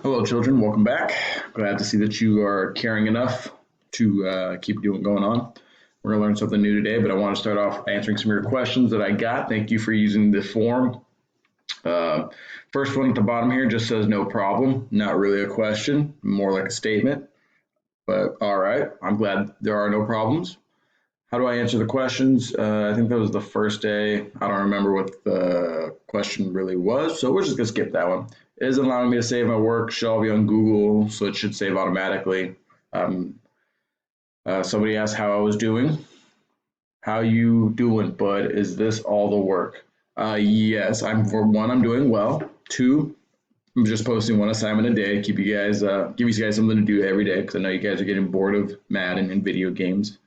Hello, children. Welcome back. Glad to see that you are caring enough to keep doing going on. We're going to learn something new today, but I want to start off answering some of your questions that I got. Thank you for using the form. Uh, First one at the bottom here just says no problem. Not really a question, more like a statement. But all right, I'm glad there are no problems. How do I answer the questions? I think that was the first day. I don't remember what the question really was, so we're just gonna skip that one. It isn't allowing me to save my work. Should all be on Google, so it should save automatically. Um, Somebody asked how I was doing. How you doing, bud? Is this all the work? Yes, I'm for one, I'm doing well. Two, I'm just posting one assignment a day. Keep you guys, give you guys something to do every day because I know you guys are getting bored of Madden and video games.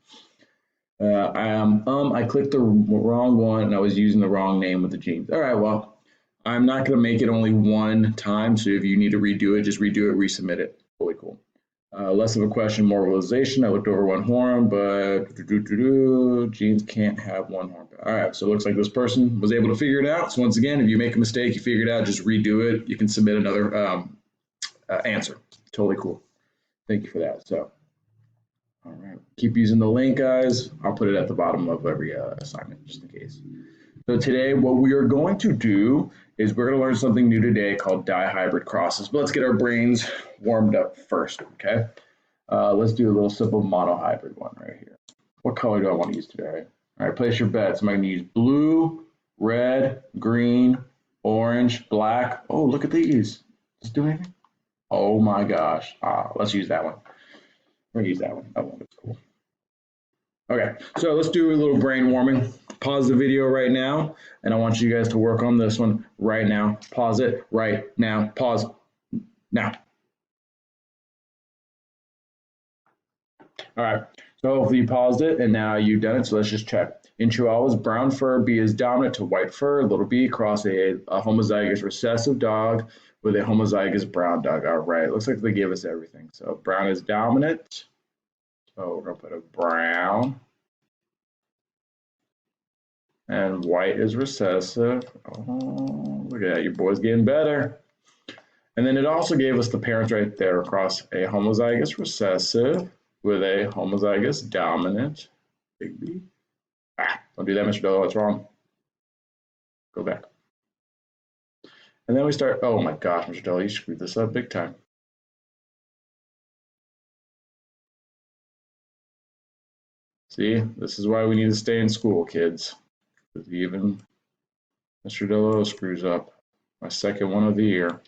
I clicked the wrong one and I was using the wrong name with the jeans. All right, well, I'm not going to make it only one time. So if you need to redo it, just redo it, resubmit it. Totally cool. Less of a question, more realization. I looked over one horn, but jeans can't have one horn. All right, so it looks like this person was able to figure it out. So once again, if you make a mistake, you figure it out, just redo it. You can submit another answer. Totally cool. Thank you for that. So. All right, keep using the link, guys. I'll put it at the bottom of every assignment, just in case. So today, what we are going to do is we're going to learn something new today called dihybrid crosses. But let's get our brains warmed up first, okay? Let's do a little simple monohybrid one right here. What color do I want to use today? All right, place your bets. Am I going to use blue, red, green, orange, black? Oh, look at these. Does it do anything? Oh my gosh. Let's use that one. We're gonna use that one. That one looks cool. Okay, so let's do a little brain warming. Pause the video right now, and I want you guys to work on this one right now. Pause it right now. Pause now. All right, so hopefully you paused it, and now you've done it, so let's just check. In Chihuahuas, brown fur B is dominant to white fur. Little b cross a homozygous recessive dog with a homozygous brown dog. All right, looks like they gave us everything. So brown is dominant. So we're going to put a brown. And white is recessive. Oh, look at that. Your boy's getting better. And then it also gave us the parents right there across a homozygous recessive with a homozygous dominant. Big B. Don't do that, Mr. Dello. That's wrong. Go back. And then we start. Oh my gosh, Mr. Dello, you screwed this up big time. See, this is why we need to stay in school, kids. Because even Mr. Dello screws up my second one of the year.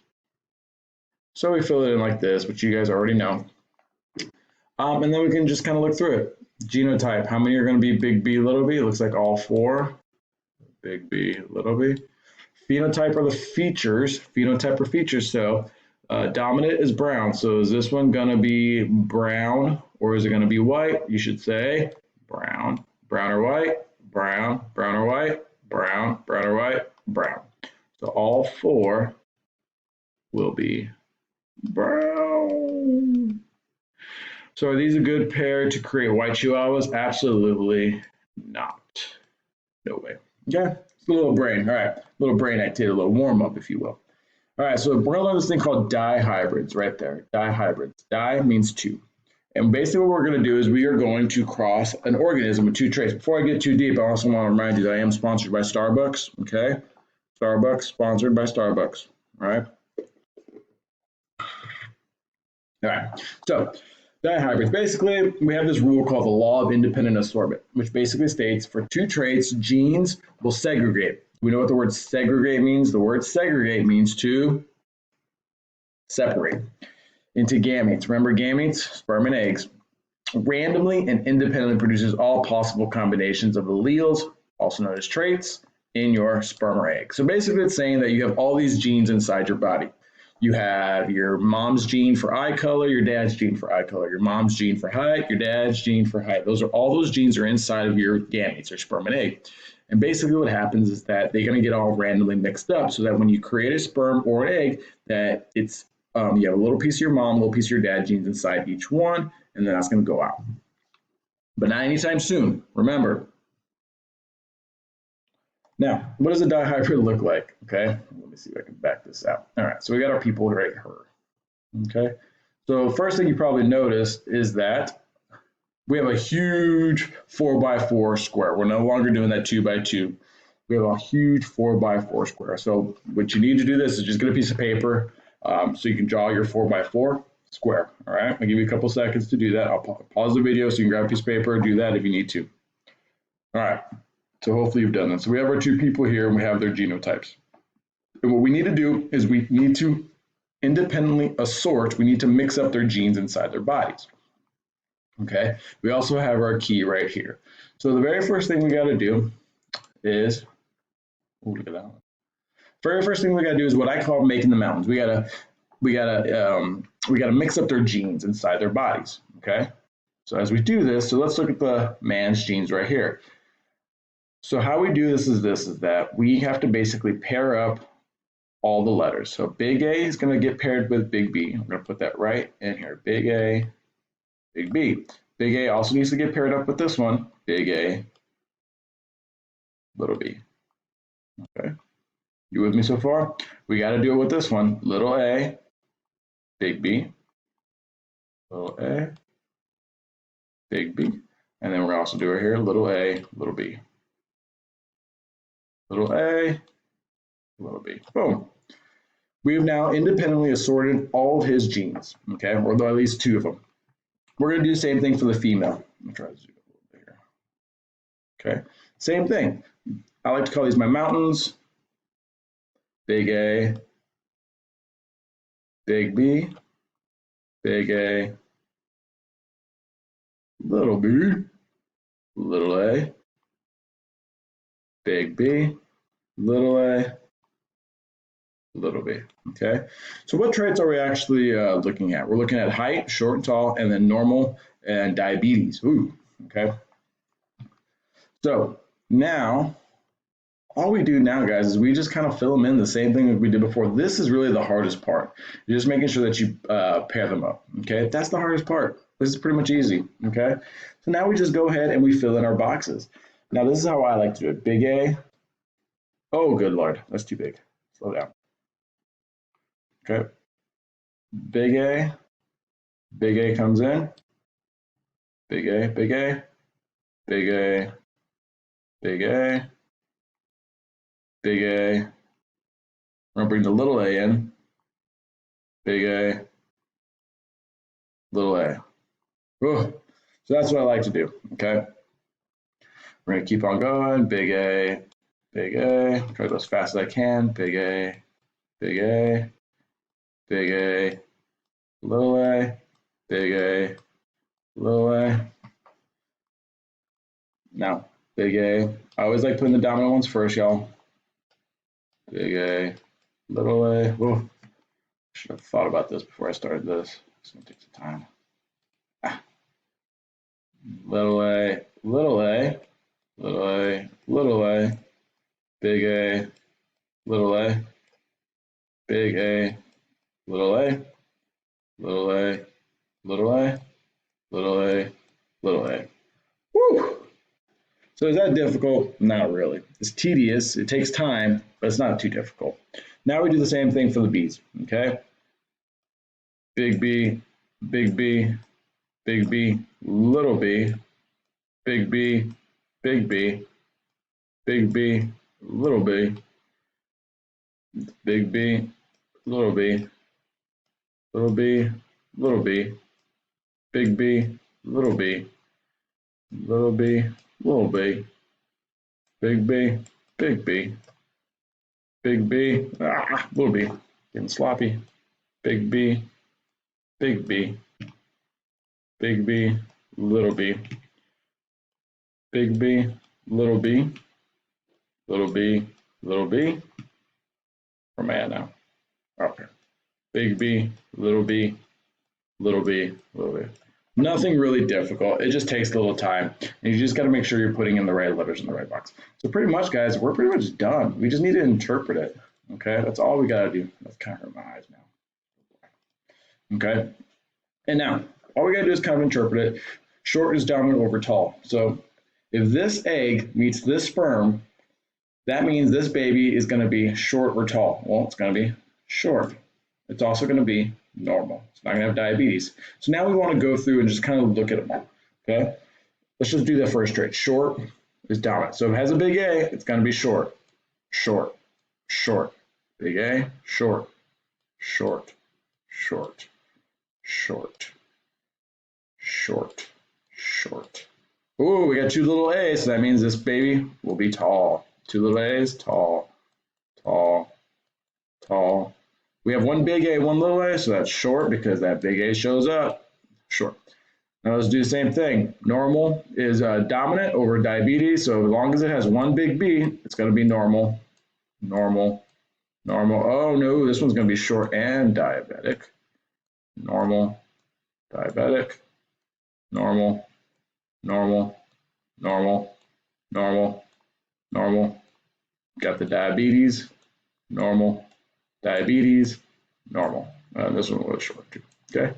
So we fill it in like this, which you guys already know. And then we can just kind of look through it. Genotype, how many are going to be big B, little b? It looks like all four. Big B, little b. Phenotype are the features. Phenotype are features. So dominant is brown. So is this one going to be brown or is it going to be white? You should say brown. Brown or white? Brown. Brown or white? Brown. Brown or white? Brown. So all four will be brown. So are these a good pair to create white chihuahuas? Absolutely not. No way. Okay, it's a little brain. All right, little brain activity, a little warm up, if you will. All right, so we're gonna learn this thing called dihybrids right there. Dihybrids. Di means two. And basically what we're gonna do is we are going to cross an organism with two traits. Before I get too deep, I also want to remind you that I am sponsored by Starbucks, okay? Starbucks, sponsored by Starbucks, all right? All right, so dihybrids. Basically, we have this rule called the law of independent assortment, which basically states for two traits, genes will segregate. We know what the word segregate means. The word segregate means to separate into gametes. Remember gametes? Sperm and eggs. Randomly and independently produces all possible combinations of alleles, also known as traits, in your sperm or egg. So basically, it's saying that you have all these genes inside your body. You have your mom's gene for eye color, your dad's gene for eye color, your mom's gene for height, your dad's gene for height. All those genes are inside of your gametes or sperm and egg. And basically what happens is that they're going to get all randomly mixed up so that when you create a sperm or an egg, that it's you have a little piece of your mom, a little piece of your dad genes inside each one, and then that's going to go out. But not anytime soon. Remember. Now, what does a dihybrid look like? Okay, let me see if I can back this out. All right, so we got our people right here. Okay, so first thing you probably noticed is that we have a huge 4x4 square. We're no longer doing that 2x2. We have a huge 4x4 square. So what you need to do this is just get a piece of paper so you can draw your 4x4 square. All right, I'll give you a couple seconds to do that. I'll pause the video so you can grab a piece of paper and do that if you need to. All right, so hopefully you've done this. So we have our two people here and we have their genotypes. And what we need to do is we need to independently assort, we need to mix up their genes inside their bodies. Okay, we also have our key right here. So the very first thing we got to do is, oh, look at that one. Very first thing we got to do is what I call making the mountains. We gotta mix up their genes inside their bodies. Okay, so as we do this, so let's look at the man's genes right here. So how we do this is that we have to basically pair up all the letters. So big A is going to get paired with big B. I'm going to put that right in here. Big A, big B. Big A also needs to get paired up with this one. Big A, little b. Okay. You with me so far? We got to do it with this one. Little a, big B. Little a, big B. And then we're going to also do it here. Little a, little b. Little a, little b. Boom. We have now independently assorted all of his genes, okay, or at least two of them. We're going to do the same thing for the female. I'm going to try to zoom a little bit here. Okay, same thing. I like to call these my mountains. Big A, big B, big A, little b, little a, big B, little a, little b. Okay, so what traits are we actually looking at? We're looking at height, short and tall, and then normal and diabetes. Ooh, okay. So now, all we do now, guys, is we just kind of fill them in the same thing that we did before. This is really the hardest part. You're just making sure that you pair them up. Okay, that's the hardest part. This is pretty much easy. Okay, so now we just go ahead and we fill in our boxes. Now this is how I like to do it. Big A. Oh, good Lord, that's too big. Slow down. Okay. Big A comes in. Big A, big A, big A, big A, big A. We're gonna bring the little a in. Big A, little a. Ooh. So that's what I like to do. Okay. We're gonna keep on going. Big A, big A. Try to go as fast as I can. Big A, big A, big A, little a, big A, little a. Now, big A. I always like putting the dominant ones first, y'all. Big A, little a. Whoa. Should have thought about this before I started this. It's gonna take some time. Little a, little a, little a, little a, big A, little a, big A, little a, little a, little a, little a, little a. Woo! So is that difficult? Not really. It's tedious. It takes time, but it's not too difficult. Now we do the same thing for the B's. Okay. Big B, big B, big B, little b, big B, big B, big B, little b, big B, little b, little b, little b, big B, little b, little b, little b, big B, big B, big B, little b, getting sloppy, big B, big B, big B, little b, big B, little b, little b, little b. Where am I at now? Okay. Big B, little b, little b, little b. Nothing really difficult. It just takes a little time. And you just got to make sure you're putting in the right letters in the right box. So pretty much, guys, we're pretty much done. We just need to interpret it. Okay, that's all we got to do. That's kind of hurt my eyes now. Okay, and now all we got to do is kind of interpret it. Short is dominant over tall. So if this egg meets this sperm, that means this baby is going to be short or tall. Well, it's going to be short. It's also going to be normal. It's not going to have diabetes. So now we want to go through and just kind of look at them all. Okay, let's just do that first trait. Short is dominant. So if it has a big A, it's going to be short, short, short. Big A, short, short, short, short, short, short. Ooh, we got two little A's, so that means this baby will be tall. Two little A's, tall, tall, tall. We have one big A, one little A, so that's short because that big A shows up. Short. Now let's do the same thing. Normal is dominant over diabetes, so as long as it has one big B, it's going to be normal. Normal, normal. Oh no, this one's going to be short and diabetic. Normal, diabetic, normal, normal, normal, normal, normal. Got the diabetes, normal, diabetes, normal. This one was short too. Okay.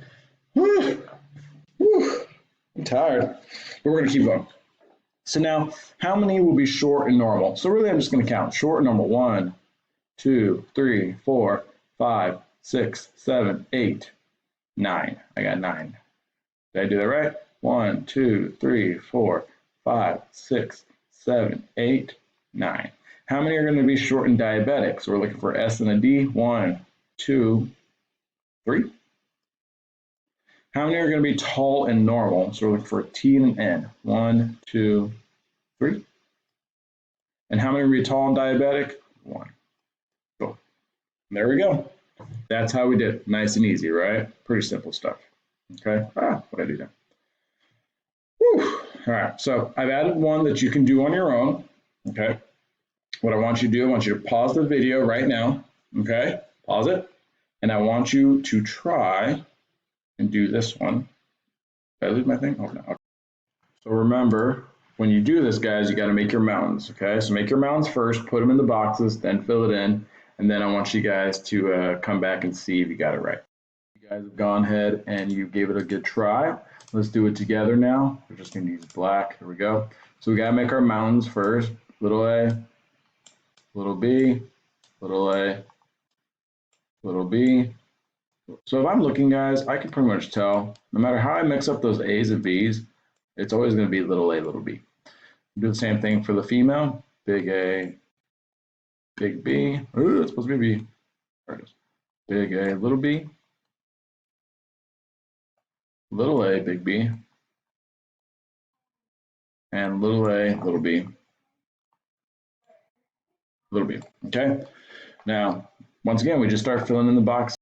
Whew. Whew. I'm tired, but we're going to keep going. So now, how many will be short and normal? So really, I'm just going to count short and normal. 1, 2, 3, 4, 5, 6, 7, 8, 9. I got 9. Did I do that right? 1, 2, 3, 4, 5, 6, 7, 8, 9. How many are going to be short and diabetic? So we're looking for S and a D. 1, 2, 3. How many are going to be tall and normal? So we're looking for a T and an N. 1, 2, 3. And how many are going to be tall and diabetic? 1. Cool. There we go. That's how we did it. Nice and easy, right? Pretty simple stuff. Okay. What did I do there? Whew. All right. So I've added one that you can do on your own. Okay. What I want you to do, I want you to pause the video right now. Okay. Pause it. And I want you to try and do this one. Did I lose my thing? Oh, no. Okay. So remember, when you do this, guys, you got to make your mountains. Okay. So make your mountains first, put them in the boxes, then fill it in. And then I want you guys to come back and see if you got it right. You guys have gone ahead and you gave it a good try. Let's do it together now. We're just going to use black. Here we go. So we got to make our mountains first. Little a, little b, little a, little b. So if I'm looking, guys, I can pretty much tell, no matter how I mix up those A's and B's, it's always going to be little a, little b. Do the same thing for the female. Big A, big B. Ooh, it's supposed to be B. There it is. Big A, little b. Little a, big B. And little a, little b. Little b. Okay? Now, once again, we just start filling in the boxes.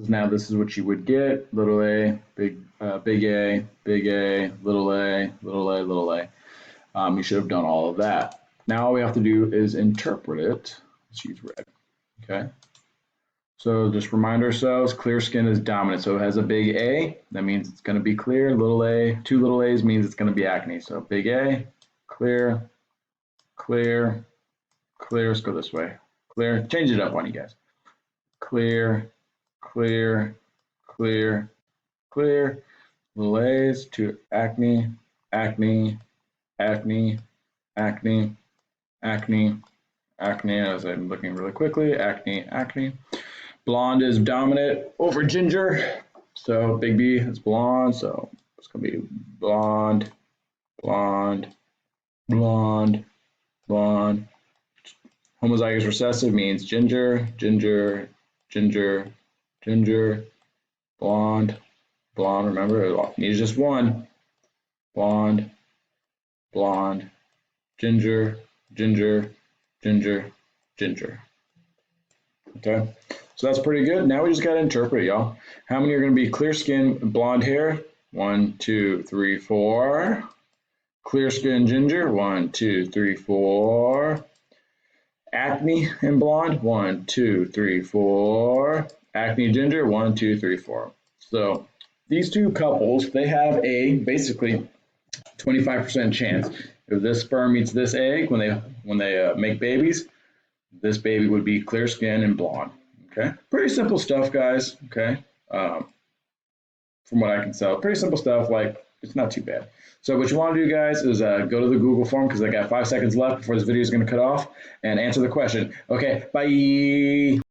Now this is what you would get: little a, big A, big A, little a, little a, little a. You should have done all of that. Now all we have to do is interpret it. Let's use red. Okay. So just remind ourselves: clear skin is dominant. So it has a big A. That means it's going to be clear. Little a, two little A's means it's going to be acne. So big A, clear, clear, clear. Let's go this way. Clear. Change it up on you guys. Clear, clear, clear, clear. Little A's to acne, acne, acne, acne, acne, acne, as I'm looking really quickly, acne, acne. Blonde is dominant over ginger. So big B is blonde, so it's going to be blonde, blonde, blonde, blonde. Homozygous recessive means ginger, ginger, ginger, ginger, blonde, blonde. Remember, it needs just one. Blonde, blonde, ginger, ginger, ginger, ginger. Okay, so that's pretty good. Now we just got to interpret it, y'all. How many are going to be clear skin, blonde hair? 1, 2, 3, 4. Clear skin ginger? 1, 2, 3, 4. Acne and blonde? 1, 2, 3, 4. Acne ginger? 1, 2, 3, 4. So these two couples, they have a basically 25% chance. If this sperm meets this egg when they make babies, this baby would be clear skin and blonde. Okay, pretty simple stuff, guys. Okay, from what I can tell, pretty simple stuff. Like, it's not too bad. So what you want to do, guys, is go to the Google form, because I got 5 seconds left before this video is going to cut off, and answer the question. Okay, bye.